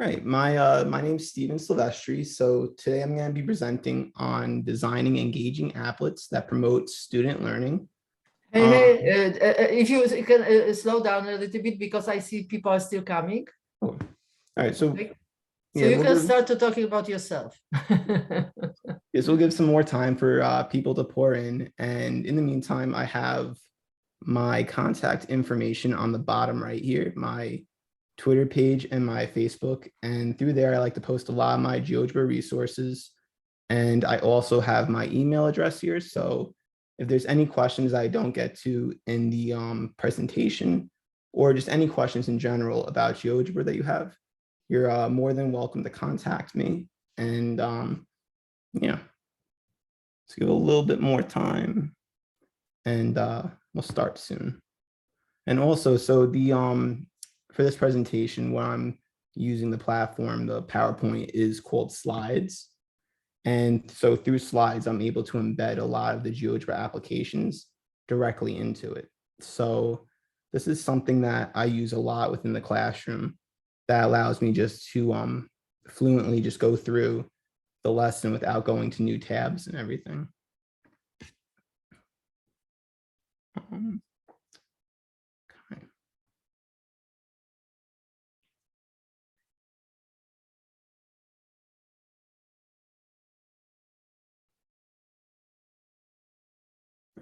right. My name's Steven Silvestri. So today I'm going to be presenting on designing engaging applets that promote student learning. If you can slow down a little bit because I see people are still coming. All right. So So yeah, you can start to talking about yourself. Yes, we'll give some more time for people to pour in. And in the meantime, I have my contact information on the bottom right here, my Twitter page and my Facebook. And through there, I like to post a lot of my GeoGebra resources. And I also have my email address here. So if there's any questions I don't get to in the presentation, or just any questions in general about GeoGebra that you have, you're more than welcome to contact me. And yeah, let's give a little bit more time, and we'll start soon. And also, so the for this presentation, when I'm using the platform, the PowerPoint is called Slides. And so through Slides, I'm able to embed a lot of the GeoGebra applications directly into it. So this is something that I use a lot within the classroom that allows me just to fluently just go through the lesson without going to new tabs and everything. Okay.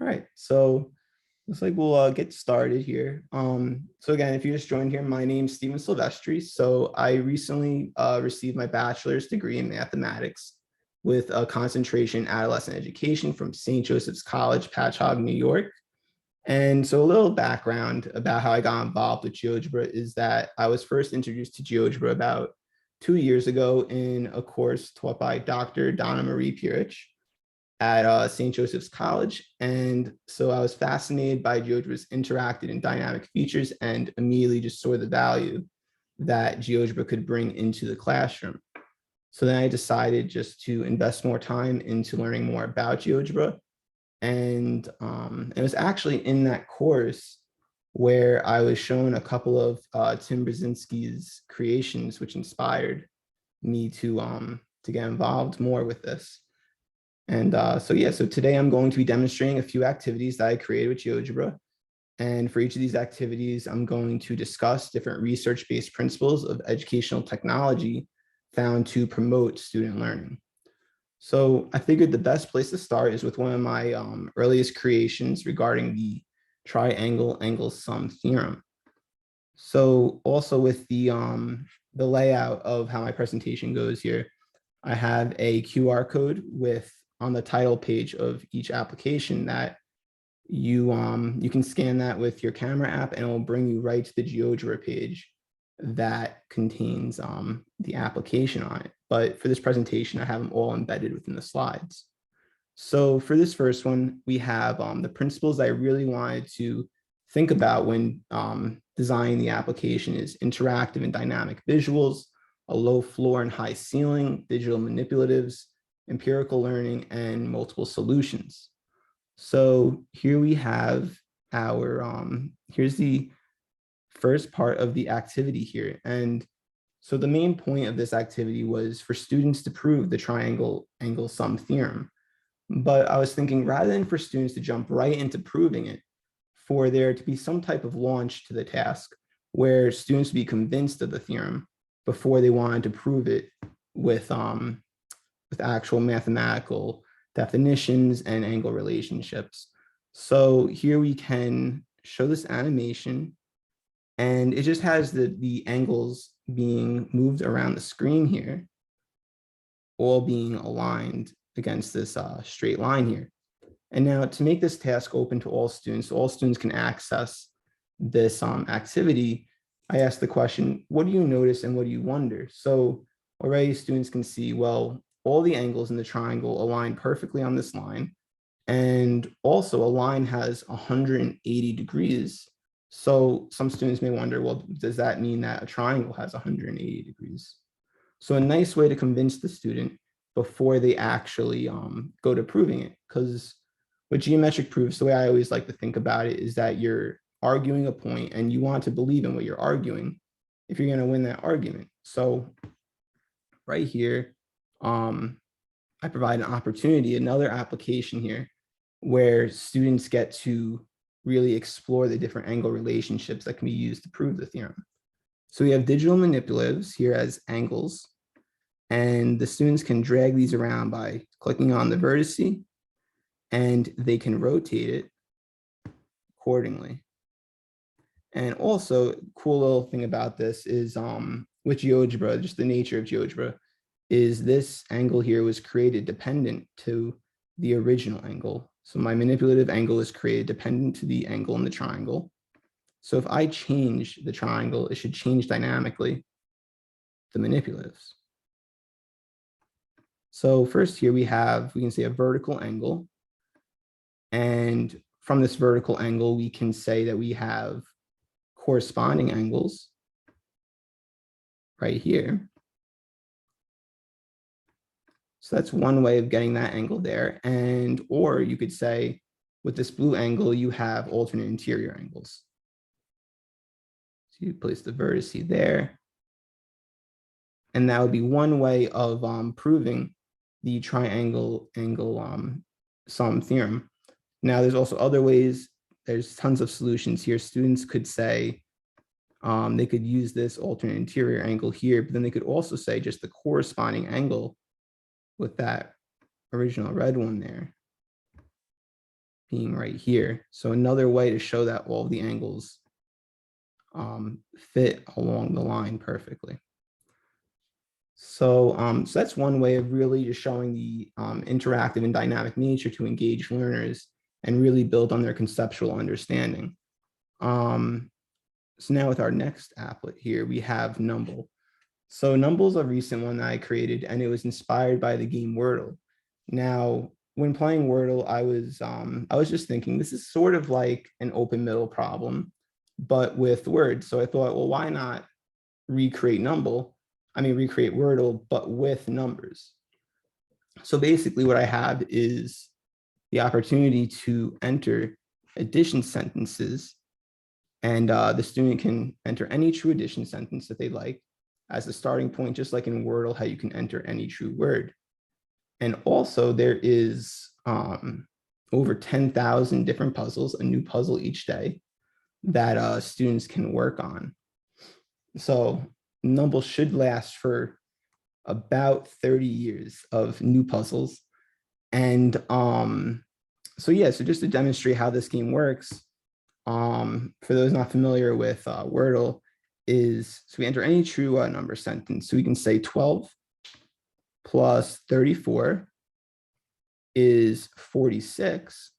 All right, so looks like we'll get started here. So again, if you just joined here, my name's Steven Silvestri. So I recently received my bachelor's degree in mathematics with a concentration in adolescent education from St. Joseph's College, Patchogue, New York. And so a little background about how I got involved with GeoGebra is that I was first introduced to GeoGebra about 2 years ago in a course taught by Dr. Donna Marie Pirich at St. Joseph's College. And so I was fascinated by GeoGebra's interactive and dynamic features and immediately just saw the value that GeoGebra could bring into the classroom. So then I decided just to invest more time into learning more about GeoGebra. And it was actually in that course where I was shown a couple of Tim Brzezinski's creations, which inspired me to get involved more with this. And so today I'm going to be demonstrating a few activities that I created with GeoGebra. And for each of these activities, I'm going to discuss different research-based principles of educational technology found to promote student learning. So I figured the best place to start is with one of my earliest creations regarding the triangle angle sum theorem. So also with the layout of how my presentation goes here, I have a QR code with on the title page of each application that you can scan that with your camera app and it will bring you right to the GeoGebra page that contains the application on it. But for this presentation, I have them all embedded within the slides. So for this first one, we have the principles I really wanted to think about when designing the application is interactive and dynamic visuals, a low floor and high ceiling, digital manipulatives, empirical learning, and multiple solutions. So here we have our, here's the first part of the activity here. And so the main point of this activity was for students to prove the triangle angle sum theorem. But I was thinking rather than for students to jump right into proving it, for there to be some type of launch to the task where students be convinced of the theorem before they wanted to prove it with actual mathematical definitions and angle relationships. So here we can show this animation, and it just has the angles being moved around the screen here, all being aligned against this straight line here. And now to make this task open to all students can access this activity, I asked the question, what do you notice and what do you wonder? So already students can see, well, all the angles in the triangle align perfectly on this line. And also a line has 180 degrees. So some students may wonder, well, does that mean that a triangle has 180 degrees? So a nice way to convince the student before they actually go to proving it, because with geometric proofs, the way I always like to think about it is that you're arguing a point and you want to believe in what you're arguing if you're going to win that argument. So right here, I provide an opportunity, another application here, where students get to really explore the different angle relationships that can be used to prove the theorem. So we have digital manipulatives here as angles, and the students can drag these around by clicking on the vertice, and they can rotate it accordingly. And also, cool little thing about this is with GeoGebra, just the nature of GeoGebra, is this angle here was created dependent to the original angle. So my manipulative angle is created dependent to the angle in the triangle. So if I change the triangle, it should change dynamically the manipulatives. So first here we can say a vertical angle. And from this vertical angle, we can say that we have corresponding angles right here. So that's one way of getting that angle there. And, or you could say with this blue angle, you have alternate interior angles. So you place the vertice there. And that would be one way of proving the triangle angle sum theorem. Now there's also other ways. There's tons of solutions here. Students could say, they could use this alternate interior angle here, but then they could also say just the corresponding angle with that original red one there being right here. So another way to show that all the angles fit along the line perfectly. So, so that's one way of really just showing the interactive and dynamic nature to engage learners and really build on their conceptual understanding. So now with our next applet here, we have Numble. So Numble is a recent one that I created, and it was inspired by the game Wordle. Now, when playing Wordle, I was just thinking this is sort of like an open middle problem, but with words. So I thought, well, why not recreate recreate Wordle, but with numbers. So basically what I have is the opportunity to enter addition sentences, and the student can enter any true addition sentence that they like as a starting point, just like in Wordle, how you can enter any true word. And also there is over 10,000 different puzzles, a new puzzle each day that students can work on. So Numble should last for about 30 years of new puzzles. And so yeah, so just to demonstrate how this game works, for those not familiar with Wordle, is so we enter any true number sentence. So we can say 12 plus 34 is 46.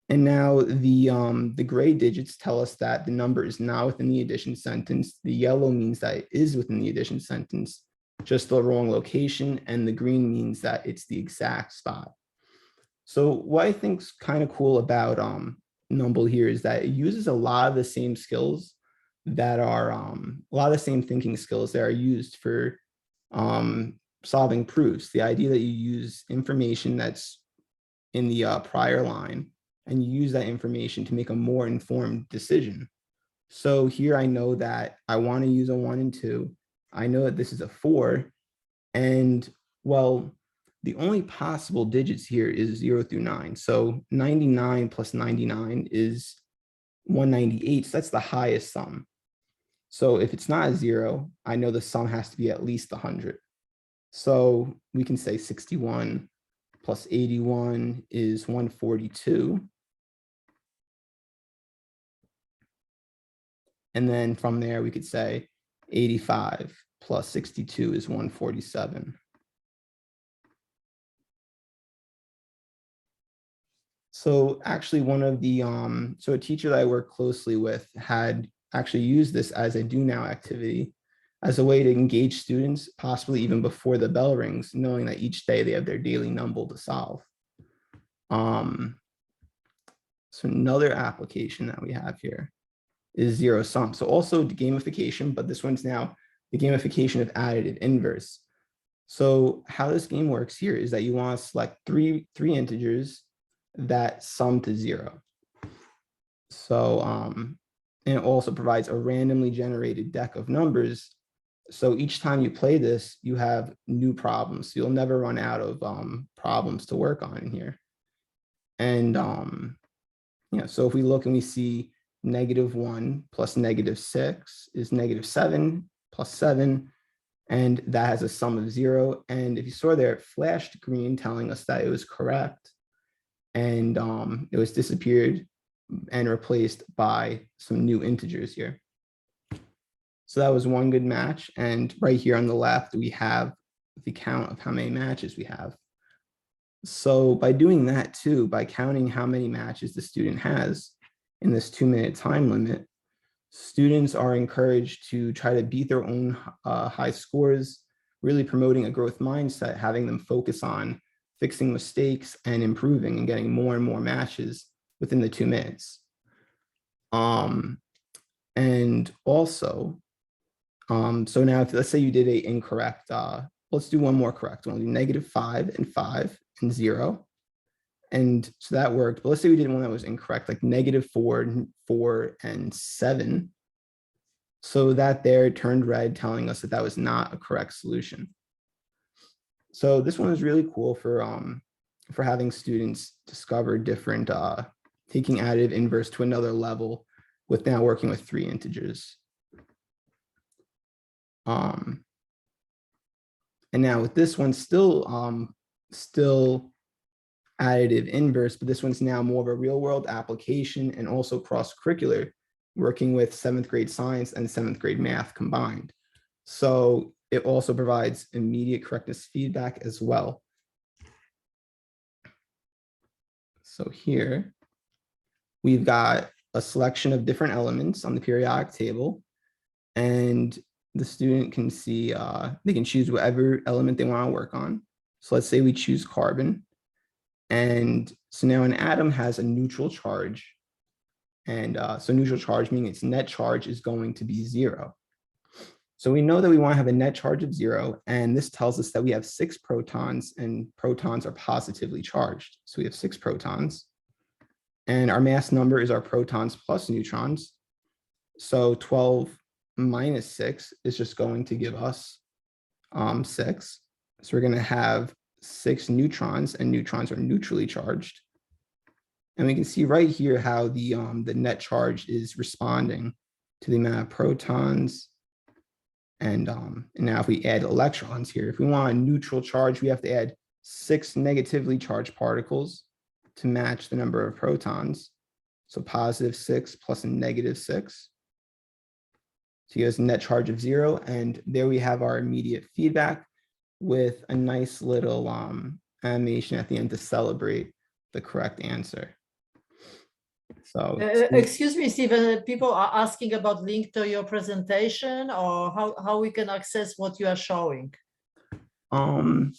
And now the gray digits tell us that the number is not within the addition sentence. The yellow means that it is within the addition sentence, just the wrong location. And the green means that it's the exact spot. So what I think is kind of cool about Numble here is that it uses a lot of the same skills that are, a lot of the same thinking skills that are used for solving proofs. The idea that you use information that's in the prior line, and you use that information to make a more informed decision. So here I know that I want to use a 1 and 2. I know that this is a 4. And well, the only possible digits here is 0 through 9. So 99 plus 99 is 198. So that's the highest sum. So if it's not a 0, I know the sum has to be at least 100. So we can say 61 plus 81 is 142. And then from there, we could say 85 plus 62 is 147. So actually one of the, so a teacher that I work closely with had actually used this as a do now activity as a way to engage students, possibly even before the bell rings, knowing that each day they have their daily Numble to solve. So another application that we have here is ZeroSum. So also the gamification, but this one's now the gamification of additive inverse. So how this game works here is that you want to select three integers that sum to 0. So and it also provides a randomly generated deck of numbers So each time you play this, you have new problems. So you'll never run out of problems to work on in here. And so if we look and we see -1 plus -6 is -7 plus 7, and that has a sum of 0. And if you saw there, it flashed green telling us that it was correct. And it was disappeared and replaced by some new integers here. So that was one good match. And right here on the left, we have the count of how many matches we have. So by doing that too, by counting how many matches the student has in this 2-minute time limit, students are encouraged to try to beat their own high scores, really promoting a growth mindset, having them focus on fixing mistakes and improving and getting more and more matches within the 2 minutes. And also, so now if let's say you did a incorrect, let's do one more correct one. We'll do -5 and 5 and 0. And so that worked. But let's say we did one that was incorrect, like -4, 4, and 7. So that there turned red, telling us that that was not a correct solution. So this one is really cool for having students discover different, taking additive inverse to another level with now working with 3 integers. And now with this one still additive inverse, but this one's now more of a real world application and also cross-curricular, working with 7th grade science and 7th grade math combined. So it also provides immediate correctness feedback as well. So here we've got a selection of different elements on the periodic table, and the student can see, they can choose whatever element they want to work on. So let's say we choose carbon. And so now an atom has a neutral charge. And so neutral charge meaning its net charge is going to be 0. So we know that we want to have a net charge of 0. And this tells us that we have 6 protons, and protons are positively charged. So we have 6 protons. And our mass number is our protons plus neutrons. So 12 minus 6 is just going to give us 6. So we're going to have 6 neutrons, and neutrons are neutrally charged. And we can see right here how the net charge is responding to the amount of protons. And now if we add electrons here, if we want a neutral charge, we have to add 6 negatively charged particles to match the number of protons. So +6 plus a -6. So give us a net charge of 0. And there we have our immediate feedback with a nice little animation at the end to celebrate the correct answer. So excuse me, Stephen, people are asking about link to your presentation, or how we can access what you are showing. I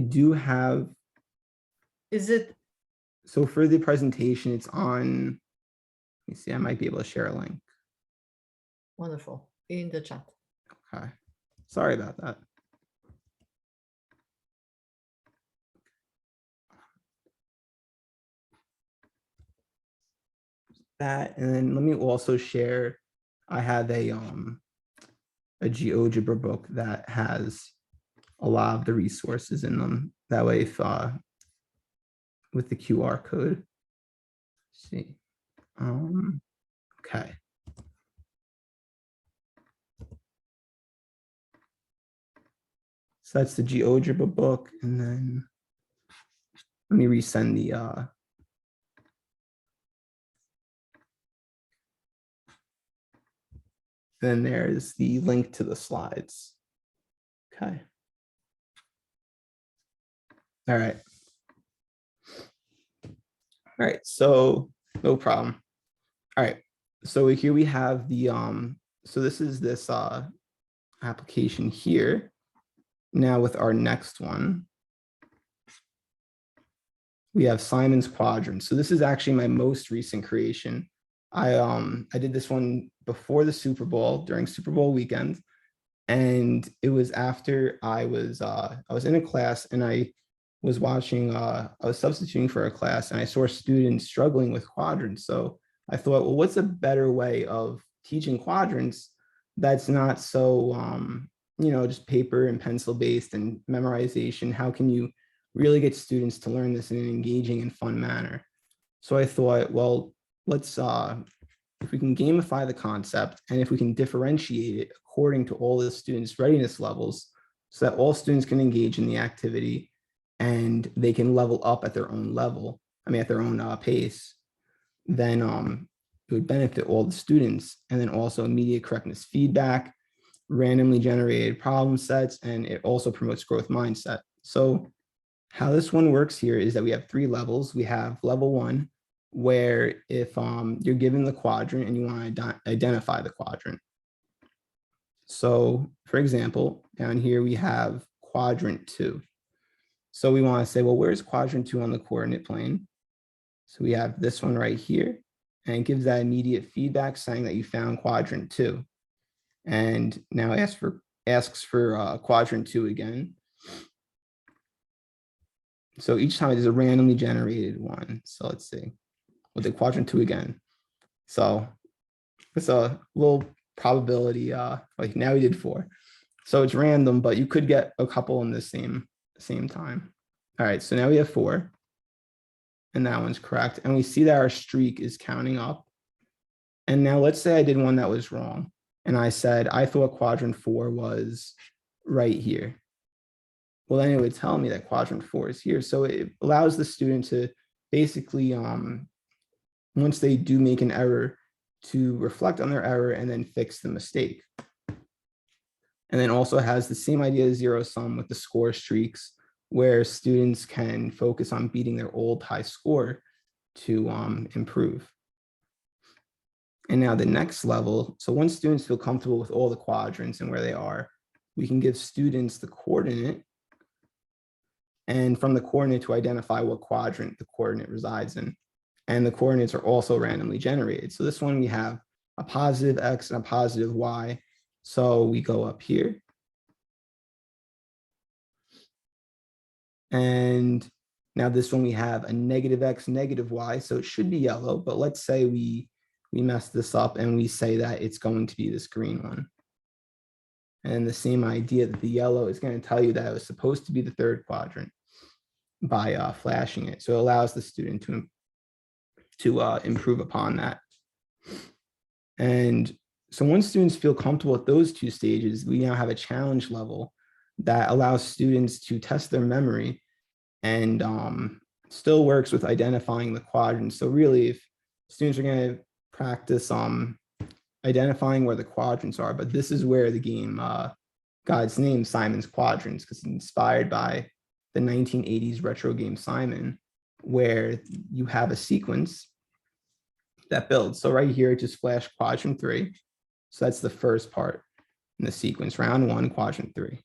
do have. Is it? So for the presentation, it's on, let me see, I might be able to share a link. Wonderful, in the chat. Okay, sorry about that. That, and then let me also share, I have a GeoGebra book that has a lot of the resources in them. That way, if with the QR code. Let's see. Okay. So that's the GeoGebra book, and then let me resend the then there's the link to the slides. Okay. All right. All right, so no problem. All right, so here we have the, so this is this application here. Now with our next one, we have Simon's Quadrant. So this is actually my most recent creation. I did this one before the Super Bowl, during Super Bowl weekend. And it was after I was in a class, and I was watching, I was substituting for a class, and I saw students struggling with quadrants. So I thought, well, what's a better way of teaching quadrants that's not so, just paper and pencil based and memorization. How can you really get students to learn this in an engaging and fun manner? So I thought, well, let's, if we can gamify the concept and if we can differentiate it according to all the students' readiness levels so that all students can engage in the activity and they can level up at their own level, at their own pace, then it would benefit all the students. And then also immediate correctness feedback, randomly generated problem sets, and it also promotes growth mindset. So how this one works here is that we have 3 levels. We have level 1, where if you're given the quadrant and you want to identify the quadrant. So for example, down here we have quadrant 2. So we want to say, well, where's quadrant 2 on the coordinate plane? So we have this one right here, and it gives that immediate feedback saying that you found quadrant 2. And now asks for quadrant 2 again. So each time it is a randomly generated one. So let's see, we'll do quadrant 2 again. So it's a little probability, like now we did 4. So it's random, but you could get a couple in the same time. All right, so now we have 4. And that one's correct. And we see that our streak is counting up. And now let's say I did one that was wrong. And I said, I thought quadrant 4 was right here. Well, then it would tell me that quadrant 4 is here. So it allows the student to basically, once they do make an error, to reflect on their error and then fix the mistake. And then also has the same idea as ZeroSum with the score streaks, where students can focus on beating their old high score to improve. And now the next level, so once students feel comfortable with all the quadrants and where they are, we can give students the coordinate, and from the coordinate to identify what quadrant the coordinate resides in. And the coordinates are also randomly generated. So this one we have a positive X and a positive Y. So we go up here. And now this one we have a negative X, negative Y. So it should be yellow, but let's say we mess this up and we say that it's going to be this green one. And the same idea that the yellow is going to tell you that it was supposed to be the 3rd quadrant by flashing it. So it allows the student to improve upon that. And so once students feel comfortable with those 2 stages, we now have a challenge level that allows students to test their memory and still works with identifying the quadrants. So really, if students are going to practice identifying where the quadrants are, but this is where the game got its name, Simon's Quadrants, because it's inspired by the 1980s retro game Simon, where you have a sequence that builds. So right here, it just flashed quadrant 3. So that's the first part in the sequence, round 1, quadrant 3.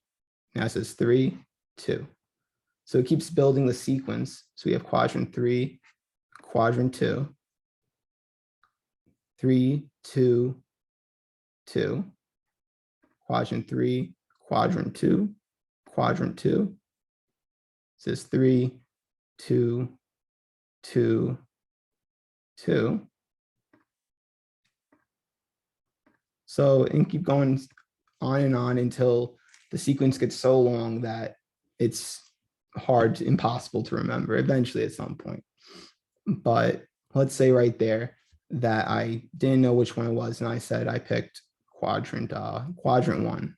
Now it says 3, 2. So it keeps building the sequence. So we have quadrant 3, quadrant 2, 3, 2, 2, quadrant 3, quadrant 2, quadrant 2. It says 3, 2, 2, 2. So, and keep going on and on until the sequence gets so long that it's impossible to remember eventually at some point. But let's say right there that I didn't know which one it was, and I said I picked quadrant 1.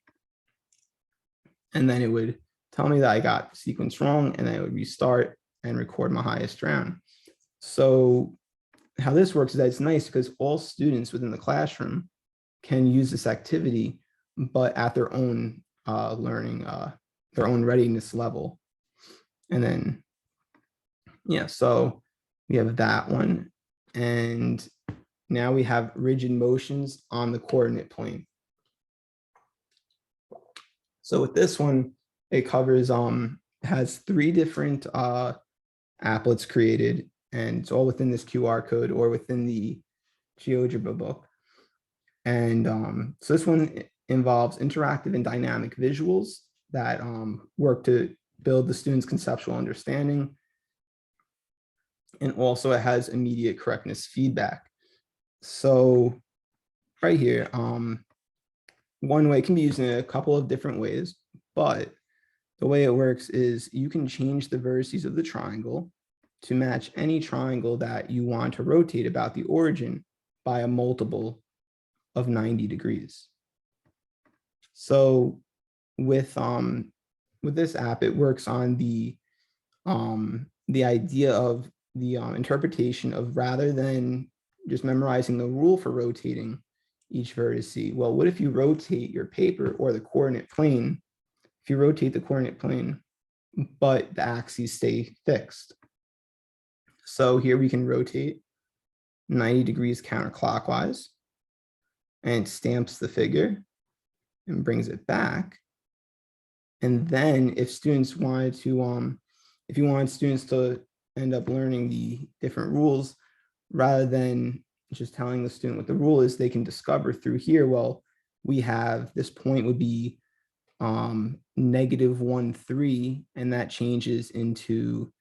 And then it would tell me that I got the sequence wrong, and then it would restart and record my highest round. So how this works is that it's nice because all students within the classroom can use this activity, but at their own learning, their own readiness level. And then, yeah, so we have that one. And now we have rigid motions on the coordinate plane. So with this one, it covers, has 3 different applets created, and it's all within this QR code or within the GeoGebra book. And so this one involves interactive and dynamic visuals that work to build the students' conceptual understanding. And also it has immediate correctness feedback. So right here, one way, it can be used in a couple of different ways, but the way it works is you can change the vertices of the triangle to match any triangle that you want to rotate about the origin by a multiple of 90 degrees. So with this app, it works on the idea of the interpretation of, rather than just memorizing the rule for rotating each vertice. Well, what if you rotate your paper or the coordinate plane? If you rotate the coordinate plane, but the axes stay fixed. So here we can rotate 90 degrees counterclockwise, and it stamps the figure and brings it back. And then if students wanted to, if you wanted students to end up learning the different rules, rather than just telling the student what the rule is, they can discover through here, well, we have this point would be -1, 3, and that changes into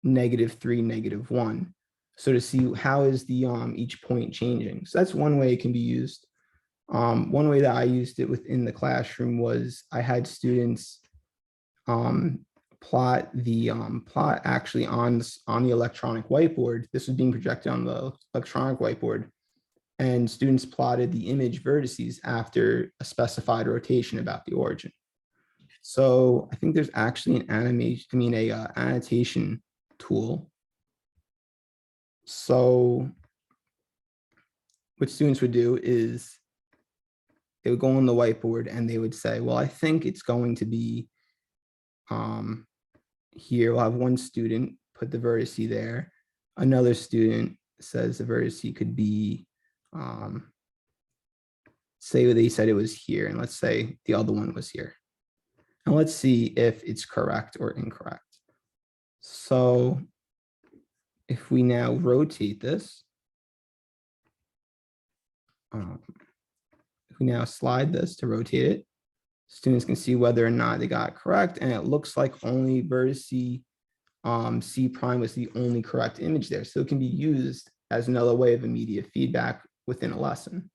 -3, -1. So to see how is the each point changing. So that's one way it can be used. One way that I used it within the classroom was I had students plot actually on the electronic whiteboard. This was being projected on the electronic whiteboard, and students plotted the image vertices after a specified rotation about the origin. So I think there's actually an annotation tool. So what students would do is they would go on the whiteboard and they would say, well, I think it's going to be here. We'll have one student put the vertice there. Another student says the vertice could be, say they said it was here, and let's say the other one was here. And let's see if it's correct or incorrect. So if we now rotate this, if we now slide this to rotate it, students can see whether or not they got it correct. And it looks like only vertex C prime was the only correct image there. So it can be used as another way of immediate feedback within a lesson.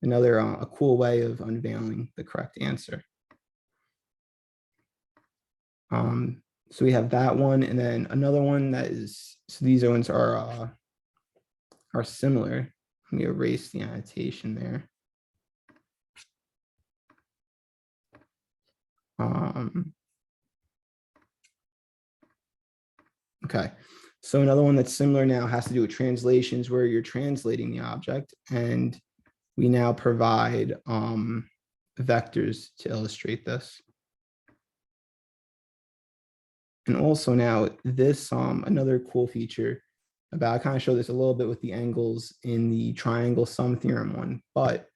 Another a cool way of unveiling the correct answer. So we have that one, and then another one that is, so these ones are similar. Let me erase the annotation there. Okay, so another one that's similar now has to do with translations, where you're translating the object, and we now provide vectors to illustrate this. And also now this, another cool feature about, I kind of show this a little bit with the angles in the triangle sum theorem one, but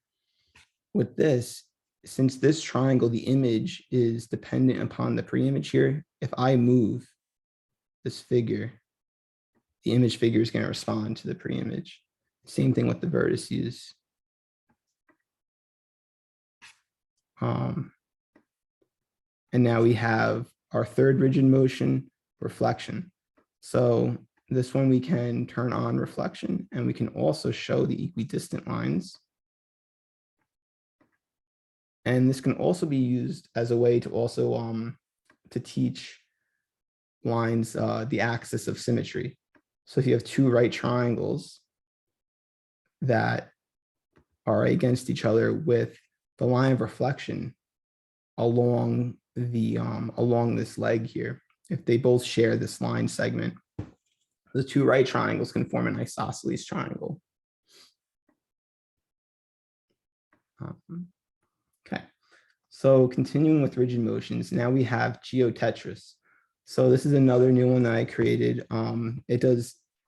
with this, since this triangle, the image is dependent upon the pre-image here, if I move this figure, the image figure is going to respond to the pre-image. Same thing with the vertices. And now we have our third rigid motion, reflection. So this one we can turn on reflection, and we can also show the equidistant lines. And this can also be used as a way to also to teach lines the axis of symmetry. So if you have two right triangles that are against each other with the line of reflection along the along this leg here, if they both share this line segment, the two right triangles can form an isosceles triangle. Okay, so continuing with rigid motions, now we have Geotetris. So this is another new one that I created.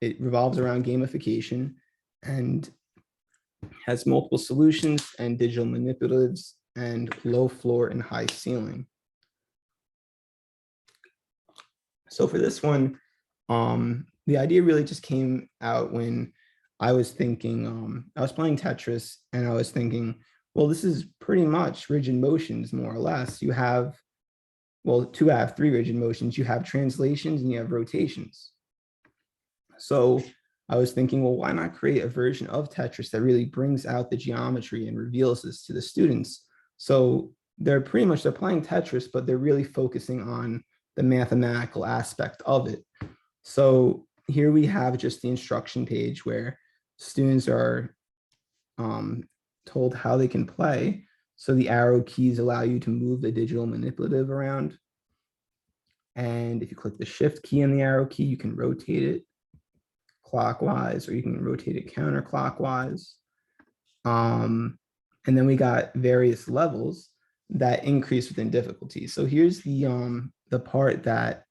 It revolves around gamification and has multiple solutions and digital manipulatives and low floor and high ceiling. So for this one, the idea really just came out when I was thinking, I was playing Tetris, and I was thinking, well, this is pretty much rigid motions, more or less. You have, well, two out of three rigid motions. You have translations and you have rotations. So I was thinking, well, why not create a version of Tetris that really brings out the geometry and reveals this to the students So they're playing Tetris, but they're really focusing on the mathematical aspect of it. So here we have just the instruction page where students are told how they can play. So the arrow keys allow you to move the digital manipulative around. And if you click the shift key and the arrow key, you can rotate it clockwise, or you can rotate it counterclockwise. And then we got various levels that increase within difficulty. So here's the part that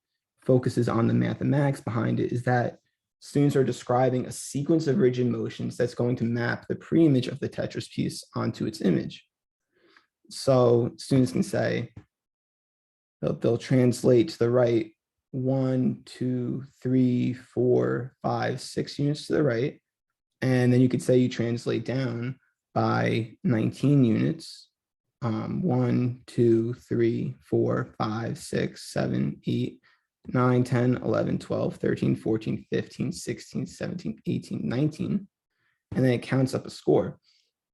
focuses on the mathematics behind it, is that students are describing a sequence of rigid motions that's going to map the pre-image of the Tetris piece onto its image. So students can say, they'll translate to the right 1, 2, 3, 4, 5, 6 units to the right. And then you could say you translate down by 19 units. 1, 2, 3, 4, 5, 6, 7, 8, 9, 10, 11, 12, 13, 14, 15, 16, 17, 18, 19. And then it counts up a score.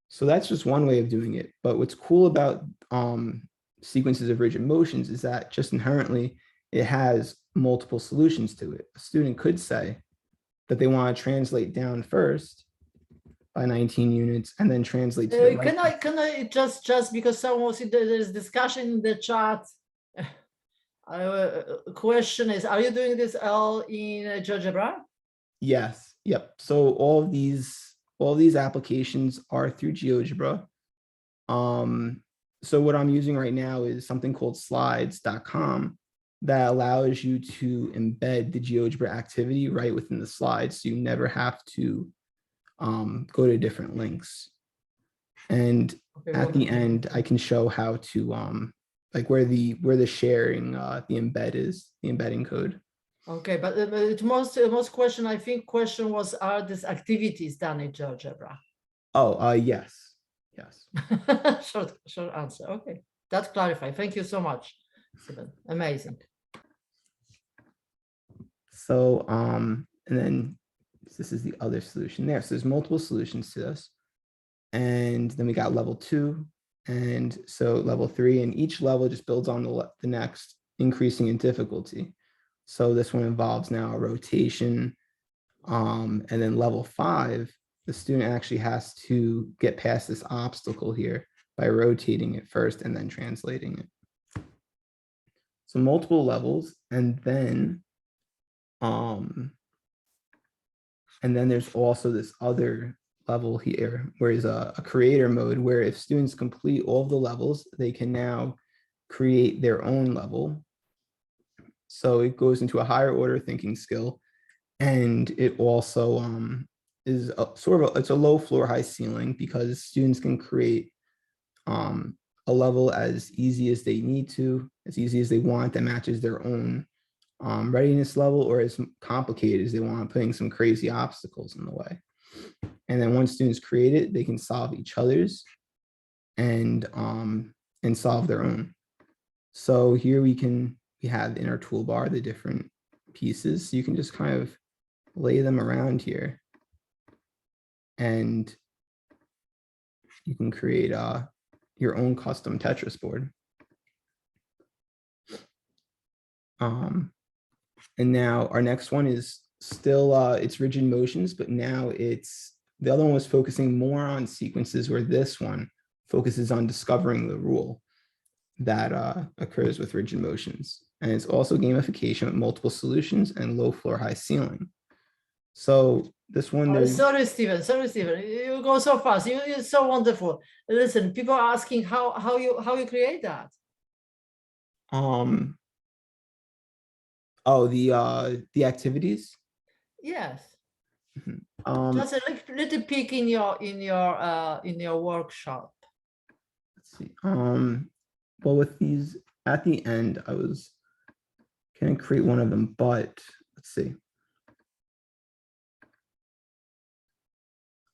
So that's just one way of doing it. But what's cool about sequences of rigid motions is that just inherently it has multiple solutions to it. A student could say that they want to translate down first by 19 units and then translate to the right. Can I just because someone there's discussion in the chat. Question is, are you doing this all in GeoGebra? Yes. Yep. So all these applications are through GeoGebra. So what I'm using right now is something called slides.com that allows you to embed the GeoGebra activity right within the slides. So you never have to go to different links. And at the end, I can show how to like where the sharing the embed is, the embedding code. Okay, but the most question, I think question was, are these activities done in GeoGebra? Oh, yes. Yes. short answer. Okay, that's clarified. Thank you so much, Stephen. Amazing. So and then this is the other solution there. So there's multiple solutions to this. And then we got level 2, and so level 3, and each level just builds on the next, increasing in difficulty. So this one involves now a rotation. And then level 5, the student actually has to get past this obstacle here by rotating it first and then translating it. So multiple levels, and then there's also this other level here, where is a creator mode, where if students complete all of the levels, they can now create their own level. So it goes into a higher order thinking skill, and it also is it's a low floor, high ceiling, because students can create a level as easy as they need to, as easy as they want, that matches their own readiness level, or as complicated as they want, putting some crazy obstacles in the way. And then once students create it, they can solve each other's and solve their own. So here we have in our toolbar the different pieces. So you can just kind of lay them around here, and you can create your own custom Tetris board. And now our next one is still it's rigid motions, but now the other one was focusing more on sequences, where this one focuses on discovering the rule that occurs with rigid motions. And it's also gamification with multiple solutions and low floor, high ceiling. So this one, sorry, Stephen. You go so fast. You're so wonderful. Listen, people are asking how you create that. Oh, the activities. Yes. Mm-hmm. Just a little peek in your workshop. Let's see. Well, with these at the end, I was going to create one of them, but let's see.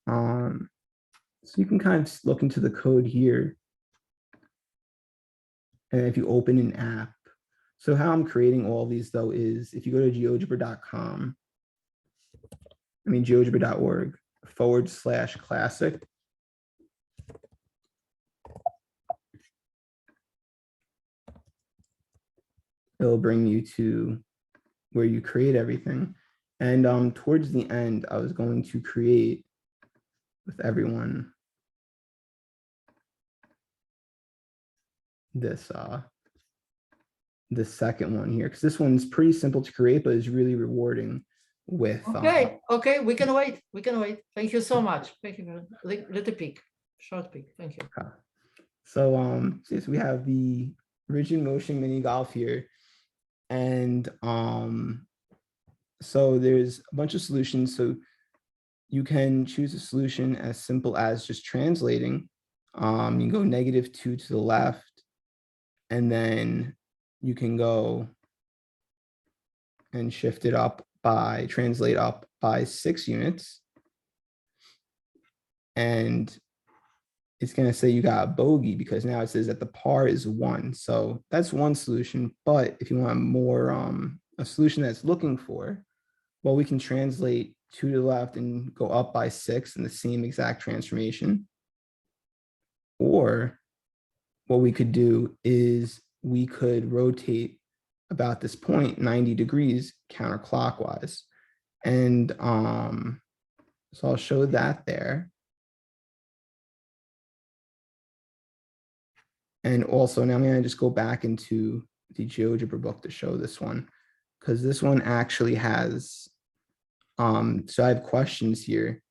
So you can kind of look into the code here. And if you open an app, so how I'm creating all these though is if you go to geogebra.com, geogebra.org/classic. it'll bring you to where you create everything. And towards the end, I was going to create with everyone this second one here, because this one's pretty simple to create, but is really rewarding with Okay, we can wait. Thank you so much. Thank you. Little peek, short peek. Thank you. So we have the rigid motion mini golf here, and so there's a bunch of solutions. So you can choose a solution as simple as just translating. You can go -2 to the left, and then you can go and shift it up by, translate up by 6 units. And it's going to say you got a bogey because now it says that the par is 1. So that's one solution. But if you want more, a solution that's looking for, well, we can translate 2 to the left and go up by 6 in the same exact transformation. Or what we could do is we could rotate about this point 90 degrees counterclockwise. And so I'll show that there. And also now I'm going to just go back into the GeoGebra book to show this one, because this one actually has, so I have questions here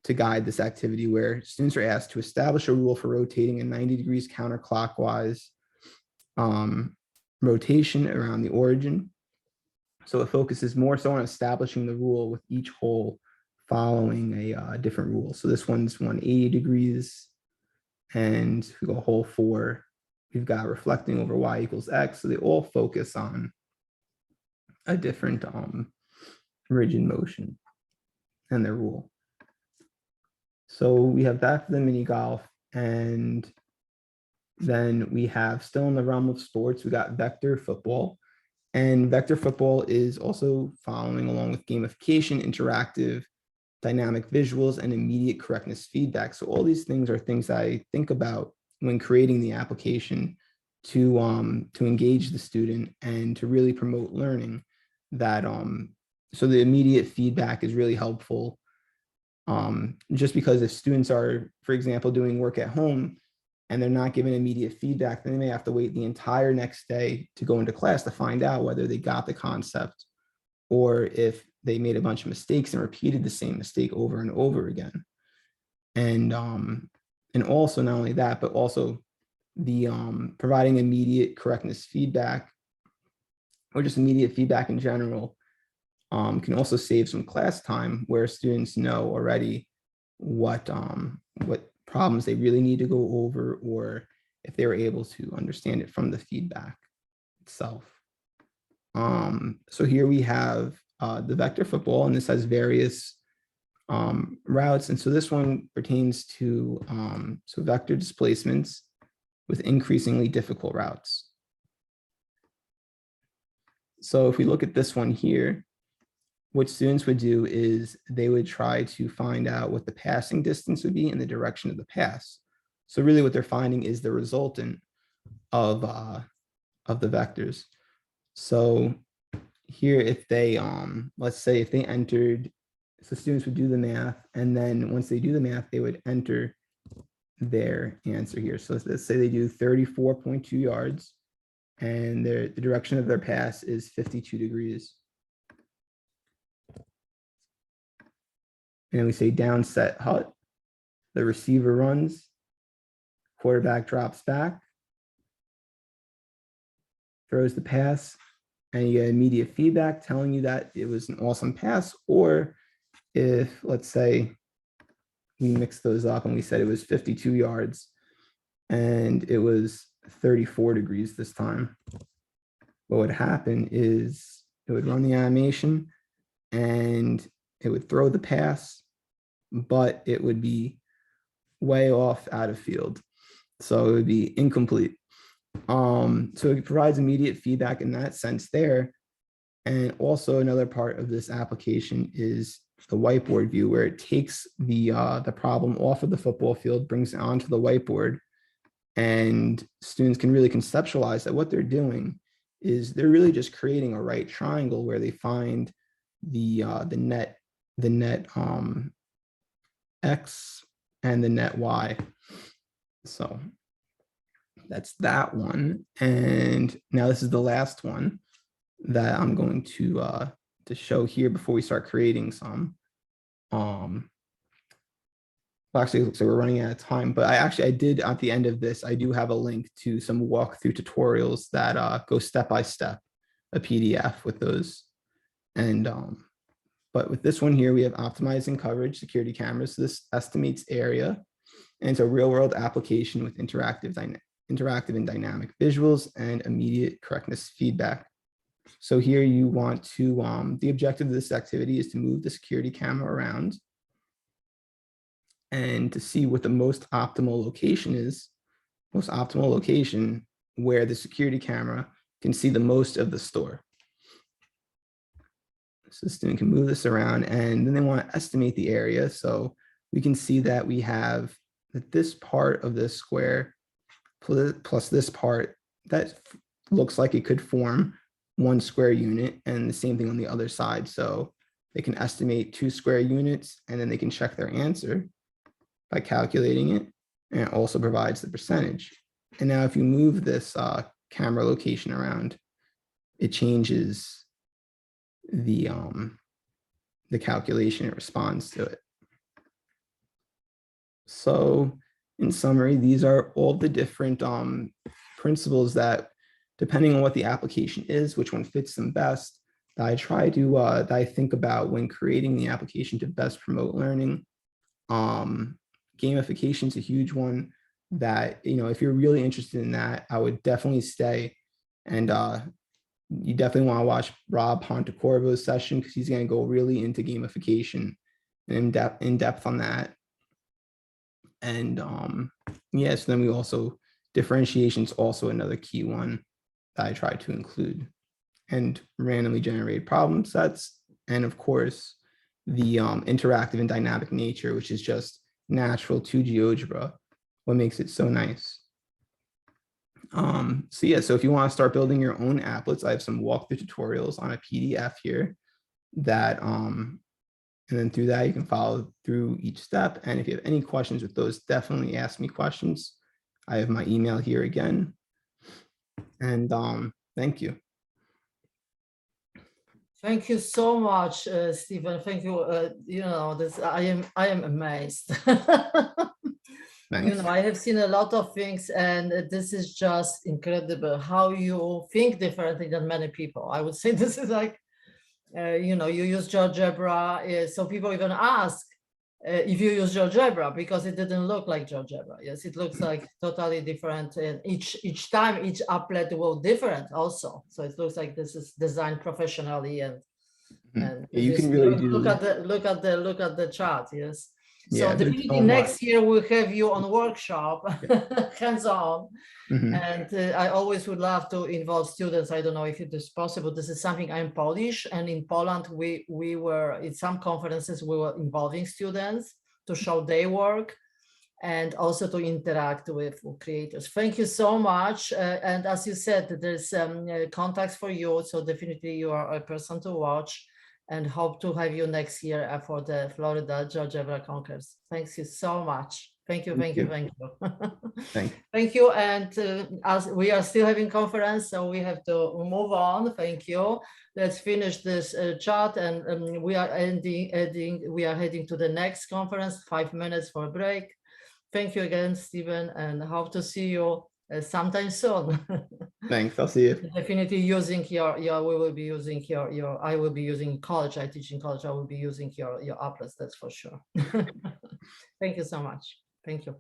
to guide this activity where students are asked to establish a rule for rotating a 90 degrees counterclockwise rotation around the origin. So it focuses more so on establishing the rule with each hole following a different rule. So this one's 180 degrees. And if we go hole 4, we've got reflecting over y equals x. So they all focus on a different rigid motion and their rule. So we have that for the mini golf. And then we have, still in the realm of sports, we got vector football. And vector football is also following along with gamification, interactive, dynamic visuals, and immediate correctness feedback. So all these things are things I think about when creating the application to engage the student and to really promote learning. That so the immediate feedback is really helpful. Just because if students are, for example, doing work at home and they're not given immediate feedback, then they may have to wait the entire next day to go into class to find out whether they got the concept or if they made a bunch of mistakes and repeated the same mistake over and over again. And also not only that, but also the providing immediate correctness feedback, or just immediate feedback in general, can also save some class time where students know already what problems they really need to go over, or if they were able to understand it from the feedback itself. So here we have the vector football, and this has various routes. And so this one pertains to so vector displacements with increasingly difficult routes. So if we look at this one here, what students would do is they would try to find out what the passing distance would be in the direction of the pass. So really what they're finding is the resultant of the vectors. So here, if they, let's say if they entered, so students would do the math, and then once they do the math, they would enter their answer here. So let's say they do 34.2 yards, and the direction of their pass is 52 degrees. And we say down set hut, the receiver runs, quarterback drops back, throws the pass, and you get immediate feedback telling you that it was an awesome pass. Or if, let's say, we mixed those up and we said it was 52 yards and it was 34 degrees this time, what would happen is it would run the animation and it would throw the pass, but it would be way off out of field. So it would be incomplete. So it provides immediate feedback in that sense there. And also another part of this application is the whiteboard view, where it takes the problem off of the football field, brings it onto the whiteboard, And students can really conceptualize that what they're doing is they're really just creating a right triangle where they find the net x and the net y. So that's that one. And now this is the last one that I'm going to show here before we start creating some. Well, actually, it looks like we're running out of time, but I did at the end of this, I do have a link to some walkthrough tutorials that go step by step, a PDF with those. And but with this one here, we have optimizing coverage security cameras. So this estimates area, and it's a real world application with interactive and dynamic visuals and immediate correctness feedback. So here you want to, the objective of this activity is to move the security camera around and to see what the most optimal location is, where the security camera can see the most of the store. So the student can move this around, and then they want to estimate the area. So we can see that we have that this part of this square plus this part, that looks like it could form 1 square unit, and the same thing on the other side. So they can estimate 2 square units, and then they can check their answer by calculating it, and it also provides the percentage. And now if you move this camera location around, it changes the calculation, it responds to it. So in summary, these are all the different principles that, depending on what the application is, which one fits them best, that I try to, that I think about when creating the application to best promote learning. Gamification is a huge one that, if you're really interested in that, I would definitely stay. And you definitely want to watch Rob Pontecorvo's session, because he's going to go really into gamification and in depth on that. And yes, then we also, differentiation is also another key one that I try to include, and randomly generated problem sets. And of course, the interactive and dynamic nature, which is just natural to GeoGebra, what makes it so nice. So yeah, so if you want to start building your own applets, I have some walkthrough tutorials on a PDF here that, and then through that, you can follow through each step. And if you have any questions with those, definitely ask me questions. I have my email here again. And thank you. Thank you so much, Stephen. Thank you. I am amazed. Thanks. I have seen a lot of things, and this is just incredible how you think differently than many people. I would say this is like, you use GeoGebra, so people even ask if you use GeoGebra, because it didn't look like GeoGebra. Yes, it looks like totally different, and each time each applet will different also. So it looks like this is designed professionally, and you can really look at the chart. Yes. So yeah, definitely next year we'll have you on workshop, hands-on. And I always would love to involve students. I don't know if it is possible. This is something I'm Polish, and in Poland we were in some conferences we were involving students to show their work and also to interact with creators. Thank you so much. And as you said, there's contacts for you, so definitely you are a person to watch. And hope to have you next year for the Florida GeoGebra Congress. Thank you so much. Thank you. Thank you. And as we are still having conference, so we have to move on. Thank you. Let's finish this chat, and we are we are heading to the next conference. 5 minutes for a break. Thank you again, Stephen, and hope to see you sometime soon. Thanks. I'll see you. Definitely using we will be using I will be using college. I teach in college. I will be using your applets. That's for sure. Thank you so much. Thank you.